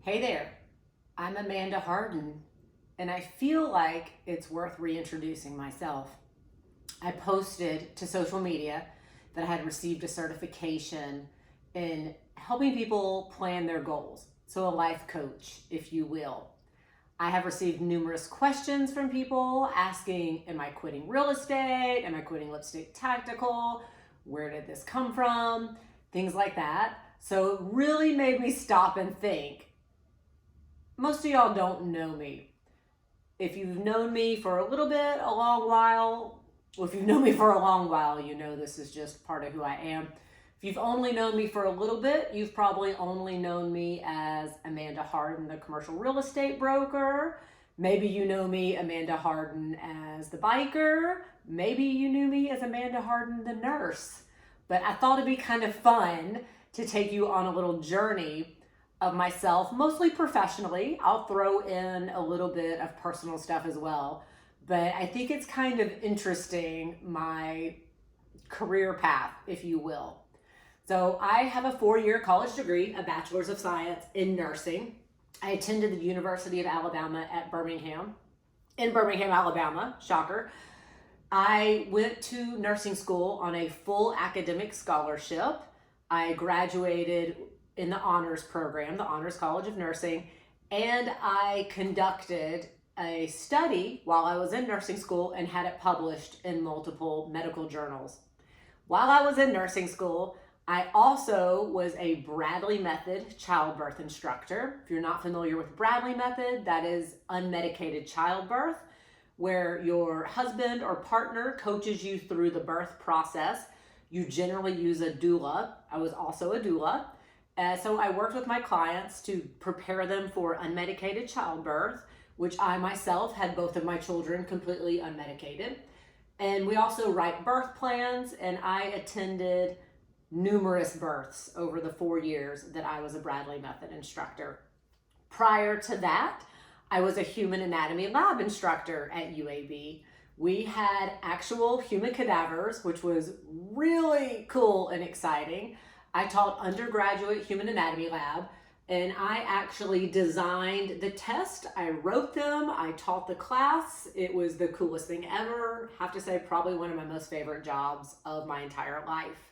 Hey there, I'm Amanda Hardin, and I feel like it's worth reintroducing myself. I posted to social media that I had received a certification in helping people plan their goals. So, a life coach, if you will. I have received numerous questions from people asking, am I quitting real estate? Am I quitting Lipstick Tactical? Where did this come from? Things like that. So, it really made me stop and think. Most of y'all don't know me. If you've known me for a little bit, a long while, well, if you've known me for a long while, you know this is just part of who I am. If you've only known me for a little bit, you've probably only known me as Amanda Hardin, the commercial real estate broker. Maybe you know me, Amanda Hardin, as the biker. Maybe you knew me as Amanda Hardin, the nurse. But I thought it'd be kind of fun to take you on a little journey of myself, mostly professionally. I'll throw in a little bit of personal stuff as well. But I think it's kind of interesting, my career path, if you will. So I have a 4-year college degree, a bachelor's of science in nursing. I attended the University of Alabama at Birmingham, in Birmingham, Alabama, shocker. I went to nursing school on a full academic scholarship. I graduated in the honors program, the Honors College of Nursing, and I conducted a study while I was in nursing school and had it published in multiple medical journals. While I was in nursing school, I also was a Bradley Method childbirth instructor. If you're not familiar with Bradley Method, that is unmedicated childbirth, where your husband or partner coaches you through the birth process. You generally use a doula. I was also a doula. So I worked with my clients to prepare them for unmedicated childbirth, which I myself had both of my children completely unmedicated. And we also write birth plans, and I attended numerous births over the 4 years that I was a Bradley Method instructor. Prior to that, I was a human anatomy lab instructor at UAB. We had actual human cadavers, which was really cool and exciting. I taught undergraduate human anatomy lab, and I actually designed the test. I wrote them, I taught the class. It was the coolest thing ever. Have to say, probably one of my most favorite jobs of my entire life.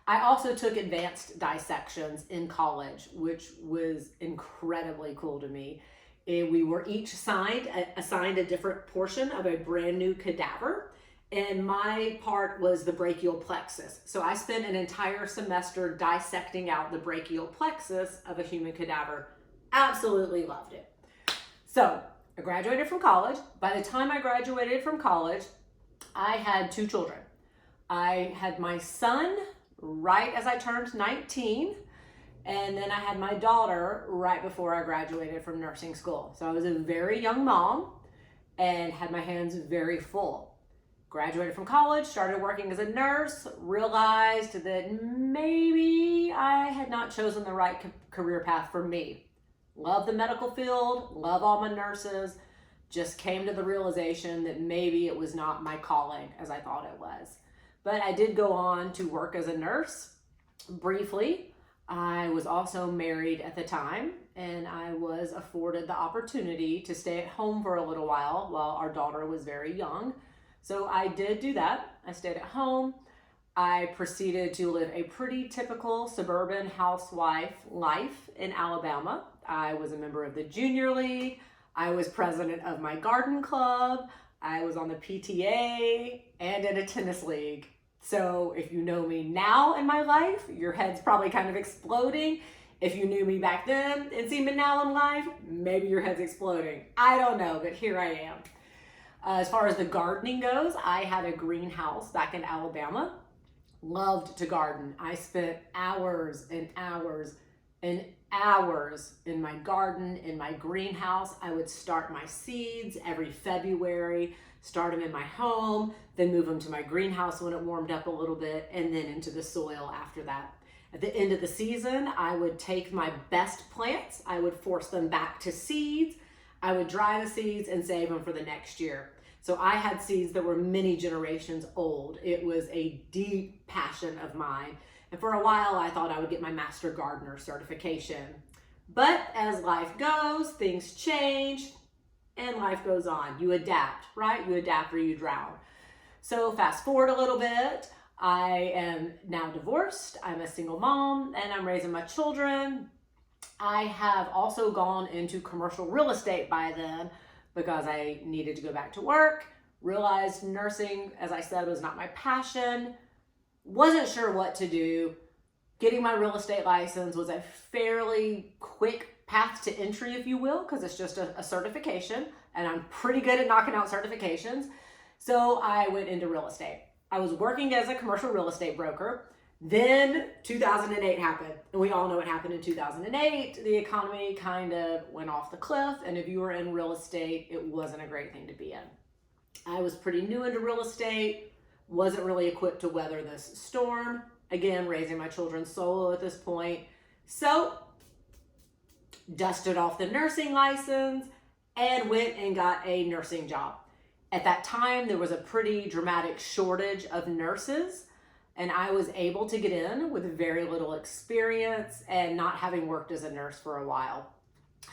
I also took advanced dissections in college, which was incredibly cool to me. We were each assigned a different portion of a brand new cadaver, and my part was the brachial plexus. So I spent an entire semester dissecting out the brachial plexus of a human cadaver. Absolutely loved it. So I graduated from college. By the time I graduated from college, I had 2 children. I had my son right as I turned 19, and then I had my daughter right before I graduated from nursing school. So I was a very young mom and had my hands very full. Graduated from college, started working as a nurse, realized that maybe I had not chosen the right career path for me. Love the medical field, love all my nurses, just came to the realization that maybe it was not my calling as I thought it was. But I did go on to work as a nurse briefly. I was also married at the time, and I was afforded the opportunity to stay at home for a little while our daughter was very young. So I did do that. I stayed at home. I proceeded to live a pretty typical suburban housewife life in Alabama. I was a member of the junior league. I was president of my garden club. I was on the PTA and in a tennis league. So if you know me now in my life, your head's probably kind of exploding. If you knew me back then and see me now in life, maybe your head's exploding. I don't know, but here I am. As far as the gardening goes, I had a greenhouse back in Alabama. Loved to garden. I spent hours and hours and hours in my garden, in my greenhouse. I would start my seeds every February, start them in my home, then move them to my greenhouse when it warmed up a little bit, and then into the soil after that. At the end of the season, I would take my best plants, I would force them back to seeds, I would dry the seeds and save them for the next year. So I had seeds that were many generations old. It was a deep passion of mine. And for a while, I thought I would get my Master Gardener certification. But as life goes, things change and life goes on. You adapt, right? You adapt or you drown. So fast forward a little bit. I am now divorced. I'm a single mom and I'm raising my children. I have also gone into commercial real estate by then because I needed to go back to work. Realized nursing, as I said, was not my passion. Wasn't sure what to do. Getting my real estate license was a fairly quick path to entry, if you will, because it's just a certification and I'm pretty good at knocking out certifications. So I went into real estate. I was working as a commercial real estate broker. Then 2008 happened, and we all know what happened in 2008. The economy kind of went off the cliff, and if you were in real estate, it wasn't a great thing to be in. I was pretty new into real estate, wasn't really equipped to weather this storm. Again, raising my children solo at this point. So, dusted off the nursing license and went and got a nursing job. At that time, there was a pretty dramatic shortage of nurses, and I was able to get in with very little experience and not having worked as a nurse for a while.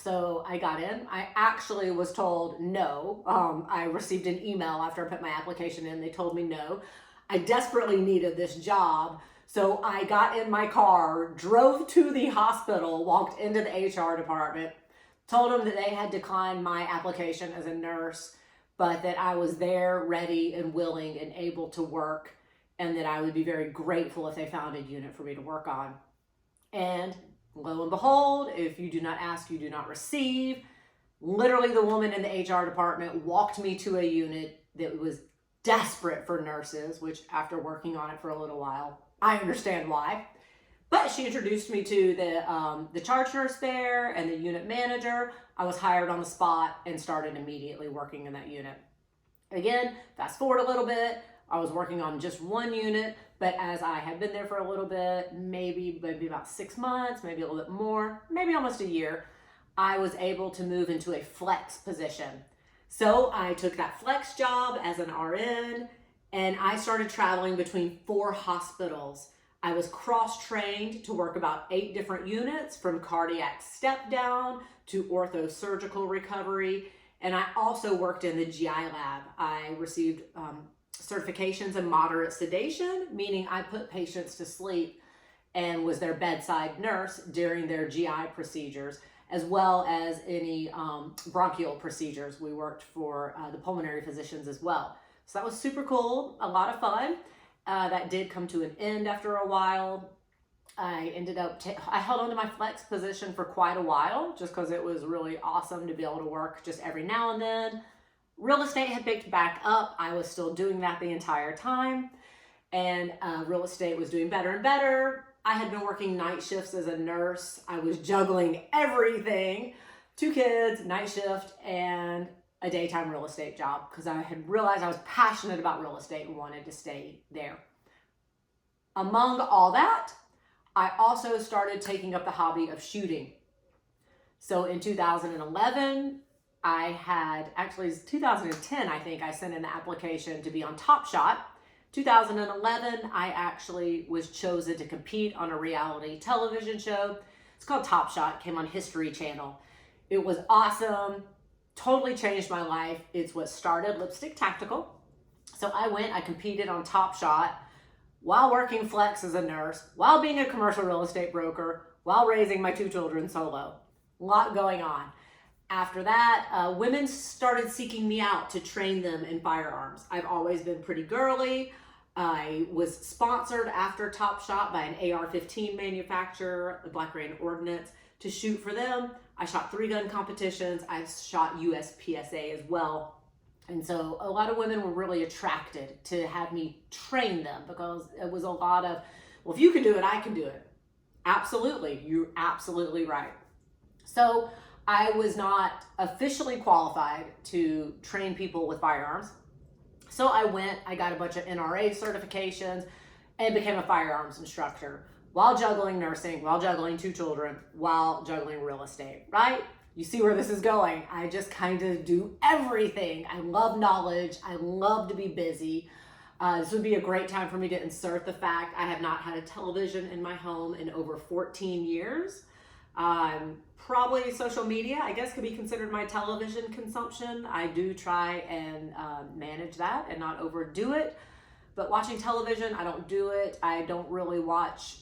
So I got in. I actually was told no. I received an email after I put my application in. They told me no. I desperately needed this job. So I got in my car, drove to the hospital, walked into the HR department, told them that they had declined my application as a nurse, but that I was there, ready and willing and able to work, and that I would be very grateful if they found a unit for me to work on. And lo and behold, if you do not ask, you do not receive. Literally, the woman in the HR department walked me to a unit that was desperate for nurses, which after working on it for a little while, I understand why. But she introduced me to the charge nurse there and the unit manager. I was hired on the spot and started immediately working in that unit. Again, fast forward a little bit. I was working on just one unit, but as I had been there for a little bit, maybe about 6 months, maybe a little bit more, maybe almost a year, I was able to move into a flex position. So I took that flex job as an RN, and I started traveling between 4 hospitals. I was cross-trained to work about 8 different units, from cardiac step down to ortho-surgical recovery, and I also worked in the GI lab. I received certifications in moderate sedation, meaning I put patients to sleep and was their bedside nurse during their GI procedures, as well as any bronchial procedures. We worked for the pulmonary physicians as well. So that was super cool, a lot of fun. That did come to an end after a while. I ended up, I held on to my flex position for quite a while, just because it was really awesome to be able to work just every now and then. Real estate had picked back up. I was still doing that the entire time, and real estate was doing better and better. I had been working night shifts as a nurse. I was juggling everything, 2 kids, night shift, and a daytime real estate job, because I had realized I was passionate about real estate and wanted to stay there. Among all that, I also started taking up the hobby of shooting. So in 2011, actually it's 2010, I think, I sent in the application to be on Top Shot. 2011, I actually was chosen to compete on a reality television show. It's called Top Shot. It came on History Channel. It was awesome. Totally changed my life. It's what started Lipstick Tactical. So I competed on Top Shot while working flex as a nurse, while being a commercial real estate broker, while raising my 2 children solo. A lot going on. After that, women started seeking me out to train them in firearms. I've always been pretty girly. I was sponsored after Top Shot by an AR-15 manufacturer, the Black Rain Ordnance, to shoot for them. I shot 3 gun competitions. I shot USPSA as well. And so a lot of women were really attracted to have me train them, because it was a lot of, well, if you can do it, I can do it. Absolutely. You're absolutely right. So I was not officially qualified to train people with firearms. So I got a bunch of NRA certifications and became a firearms instructor while juggling nursing, while juggling 2 children, while juggling real estate, right? You see where this is going. I just kind of do everything. I love knowledge. I love to be busy. This would be a great time for me to insert the fact I have not had a television in my home in over 14 years. Probably social media, I guess, could be considered my television consumption. I do try and manage that and not overdo it. But watching television, I don't do it. I don't really watch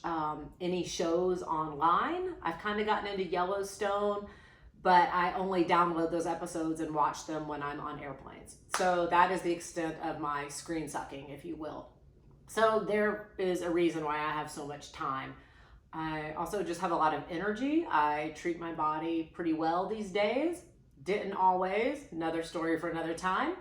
any shows online. I've kind of gotten into Yellowstone, but I only download those episodes and watch them when I'm on airplanes. So that is the extent of my screen sucking, if you will. So there is a reason why I have so much time. I also just have a lot of energy. I treat my body pretty well these days. Didn't always, another story for another time.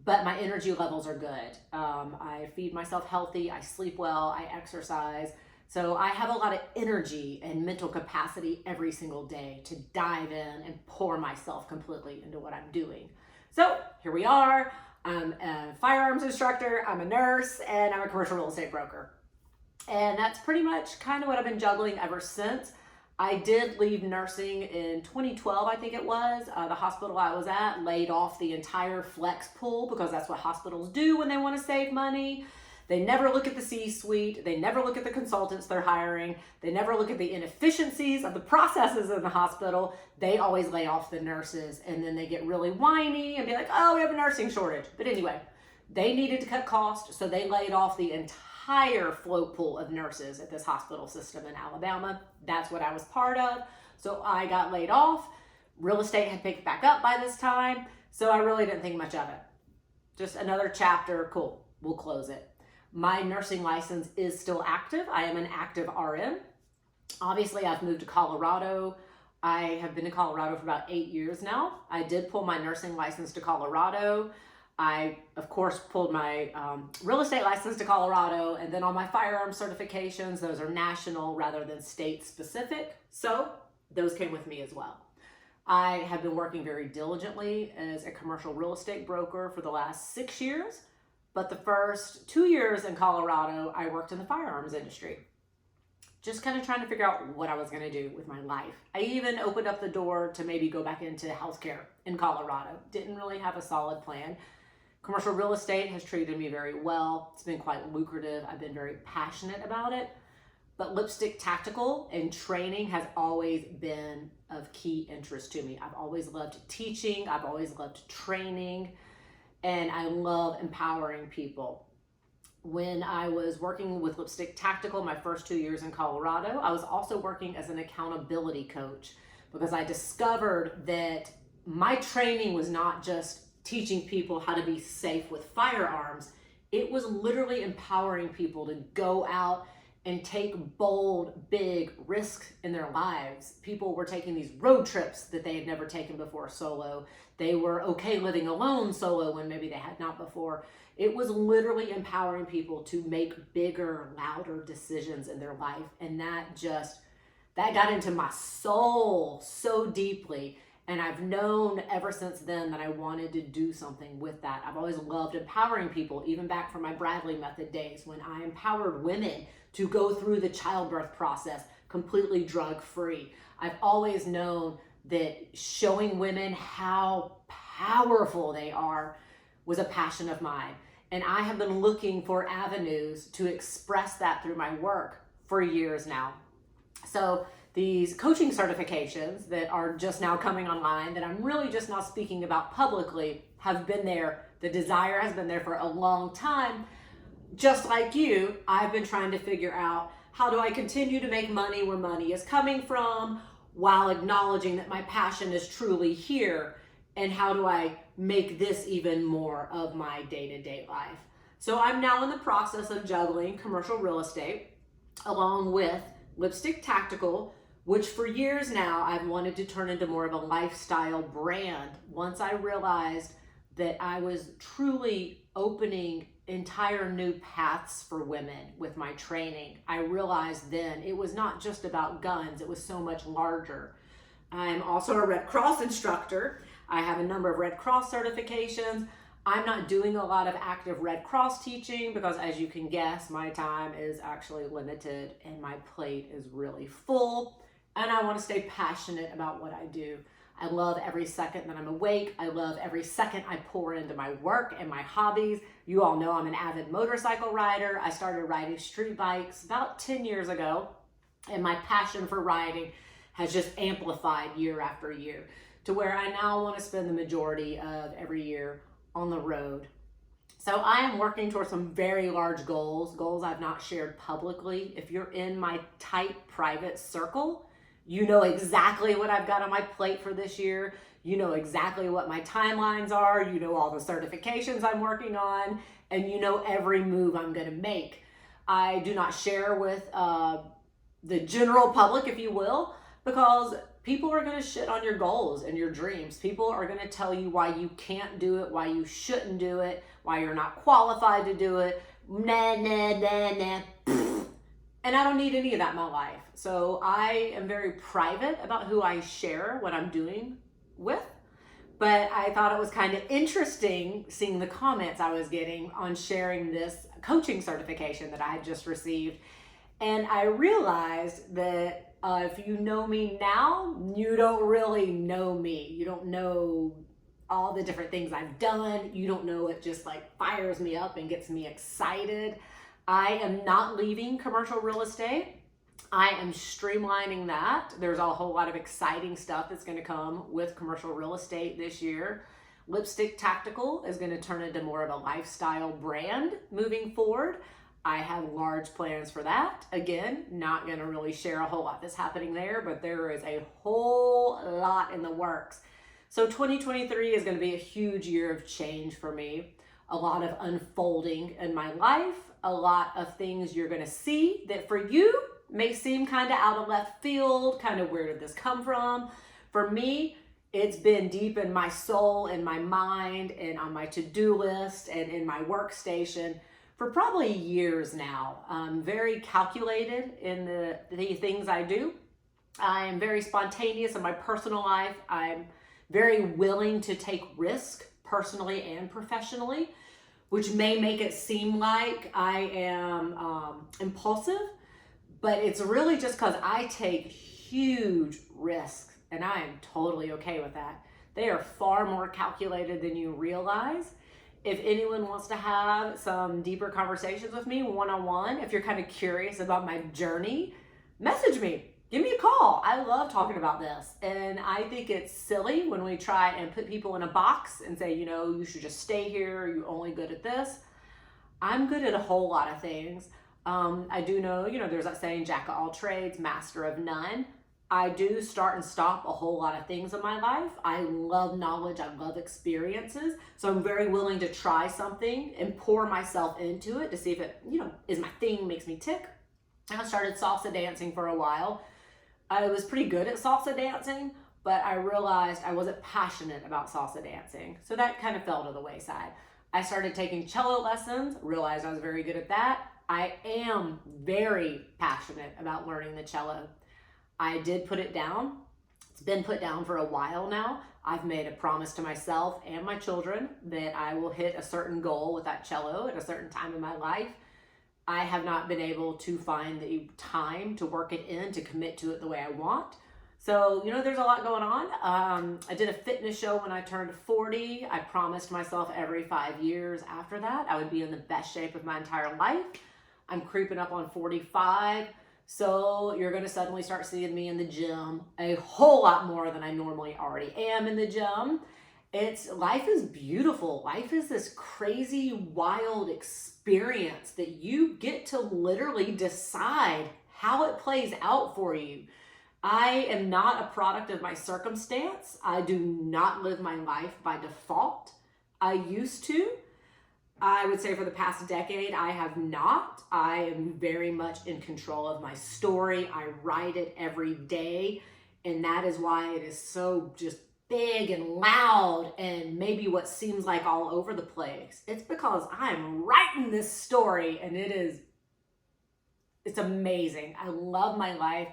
But my energy levels are good. I feed myself healthy, I sleep well, I exercise. So I have a lot of energy and mental capacity every single day to dive in and pour myself completely into what I'm doing. So here we are. I'm a firearms instructor, I'm a nurse, and I'm a commercial real estate broker. And that's pretty much kind of what I've been juggling ever since. I did leave nursing in 2012, I think it was. The hospital I was at laid off the entire flex pool because that's what hospitals do when they want to save money. They never look at the C-suite. They never look at the consultants they're hiring. They never look at the inefficiencies of the processes in the hospital. They always lay off the nurses, and then they get really whiny and be like, oh, we have a nursing shortage. But anyway, they needed to cut costs, so they laid off the entire float pool of nurses at this hospital system in Alabama. That's what I was part of. So I got laid off. Real estate had picked back up by this time, so I really didn't think much of it. Just another chapter, cool, we'll close it. My nursing license is still active. I am an active RN. Obviously, I've moved to Colorado. I have been in Colorado for about 8 years now. I did pull my nursing license to Colorado. I, of course, pulled my real estate license to Colorado, and then all my firearm certifications, those are national rather than state specific. So those came with me as well. I have been working very diligently as a commercial real estate broker for the last 6 years. But the first 2 years in Colorado, I worked in the firearms industry. Just kind of trying to figure out what I was going to do with my life. I even opened up the door to maybe go back into healthcare in Colorado. Didn't really have a solid plan. Commercial real estate has treated me very well. It's been quite lucrative. I've been very passionate about it. But Lipstick Tactical and training has always been of key interest to me. I've always loved teaching. I've always loved training. And I love empowering people. When I was working with Lipstick Tactical my first 2 years in Colorado, I was also working as an accountability coach because I discovered that my training was not just teaching people how to be safe with firearms. It was literally empowering people to go out and take bold, big risks in their lives. People were taking these road trips that they had never taken before solo. They were okay living alone solo when maybe they had not before. It was literally empowering people to make bigger, louder decisions in their life. And that got into my soul so deeply. And I've known ever since then that I wanted to do something with that. I've always loved empowering people, even back from my Bradley Method days when I empowered women to go through the childbirth process completely drug-free. I've always known that showing women how powerful they are was a passion of mine. And I have been looking for avenues to express that through my work for years now. So these coaching certifications that are just now coming online, that I'm really just now speaking about publicly, have been there. The desire has been there for a long time. Just like you, I've been trying to figure out how do I continue to make money where money is coming from while acknowledging that my passion is truly here, and how do I make this even more of my day-to-day life. So I'm now in the process of juggling commercial real estate along with Lipstick Tactical, which for years now I've wanted to turn into more of a lifestyle brand. Once I realized that I was truly opening entire new paths for women with my training, I realized then it was not just about guns, it was so much larger. I'm also a Red Cross instructor. I have a number of Red Cross certifications. I'm not doing a lot of active Red Cross teaching because, as you can guess, my time is actually limited and my plate is really full. And I want to stay passionate about what I do. I love every second that I'm awake. I love every second I pour into my work and my hobbies. You all know I'm an avid motorcycle rider. I started riding street bikes about 10 years ago, and my passion for riding has just amplified year after year to where I now want to spend the majority of every year on the road. So I am working towards some very large goals I've not shared publicly. If you're in my tight private circle, you know exactly what I've got on my plate for this year. You know exactly what my timelines are. You know all the certifications I'm working on, and you know every move I'm going to make. I do not share with the general public, if you will, because people are going to shit on your goals and your dreams. People are going to tell you why you can't do it, why you shouldn't do it, why you're not qualified to do it. Nah, nah, nah, nah. And I don't need any of that in my life. So I am very private about who I share what I'm doing with. But I thought it was kind of interesting seeing the comments I was getting on sharing this coaching certification that I had just received. And I realized that if you know me now, you don't really know me. You don't know all the different things I've done. You don't know what just like fires me up and gets me excited. I am not leaving commercial real estate. I am streamlining that. There's a whole lot of exciting stuff that's going to come with commercial real estate this year. Lipstick Tactical is going to turn into more of a lifestyle brand moving forward. I have large plans for that. Again, not going to really share a whole lot that's happening there, but there is a whole lot in the works. So 2023 is going to be a huge year of change for me. A lot of unfolding in my life, a lot of things you're going to see that for you may seem kind of out of left field, kind of where did this come from? For me, it's been deep in my soul, in my mind, and on my to-do list and in my workstation for probably years now. I'm very calculated in the things I do. I am very spontaneous in my personal life. I'm very willing to take risk personally and professionally, which may make it seem like I am impulsive, but it's really just because I take huge risks, and I am totally okay with that. They are far more calculated than you realize. If anyone wants to have some deeper conversations with me one-on-one, if you're kind of curious about my journey, message me. Give me a call. I love talking about this. And I think it's silly when we try and put people in a box and say, you know, you should just stay here. You're only good at this. I'm good at a whole lot of things. I do know, there's that saying, jack of all trades, master of none. I do start and stop a whole lot of things in my life. I love knowledge. I love experiences. So I'm very willing to try something and pour myself into it to see if it, is my thing, makes me tick. I started salsa dancing for a while. I was pretty good at salsa dancing, but I realized I wasn't passionate about salsa dancing. So that kind of fell to the wayside. I started taking cello lessons, realized I was very good at that. I am very passionate about learning the cello. I did put it down. It's been put down for a while now. I've made a promise to myself and my children that I will hit a certain goal with that cello at a certain time in my life. I have not been able to find the time to work it in, to commit to it the way I want. So, there's a lot going on. I did a fitness show when I turned 40. I promised myself every 5 years after that, I would be in the best shape of my entire life. I'm creeping up on 45. So you're going to suddenly start seeing me in the gym a whole lot more than I normally already am in the gym. Life is beautiful. Life is this crazy, wild experience that you get to literally decide how it plays out for you. I am not a product of my circumstance. I do not live my life by default. I used to. I would say for the past decade, I have not. I am very much in control of my story. I write it every day. And that is why it is so just big and loud and maybe what seems like all over the place. It's because I'm writing this story and it's amazing. I love my life.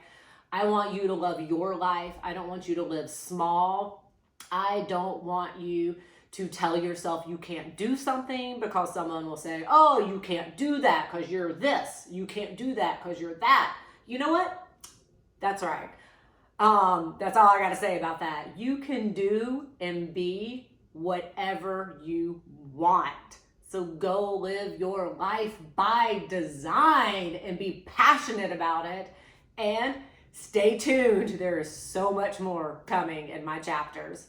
I want you to love your life. I don't want you to live small. I don't want you to tell yourself you can't do something because someone will say, oh, you can't do that because you're this. You can't do that because you're that. You know what? That's right. That's all I got to say about that. You can do and be whatever you want. So go live your life by design and be passionate about it and Stay tuned. There is so much more coming in my chapters.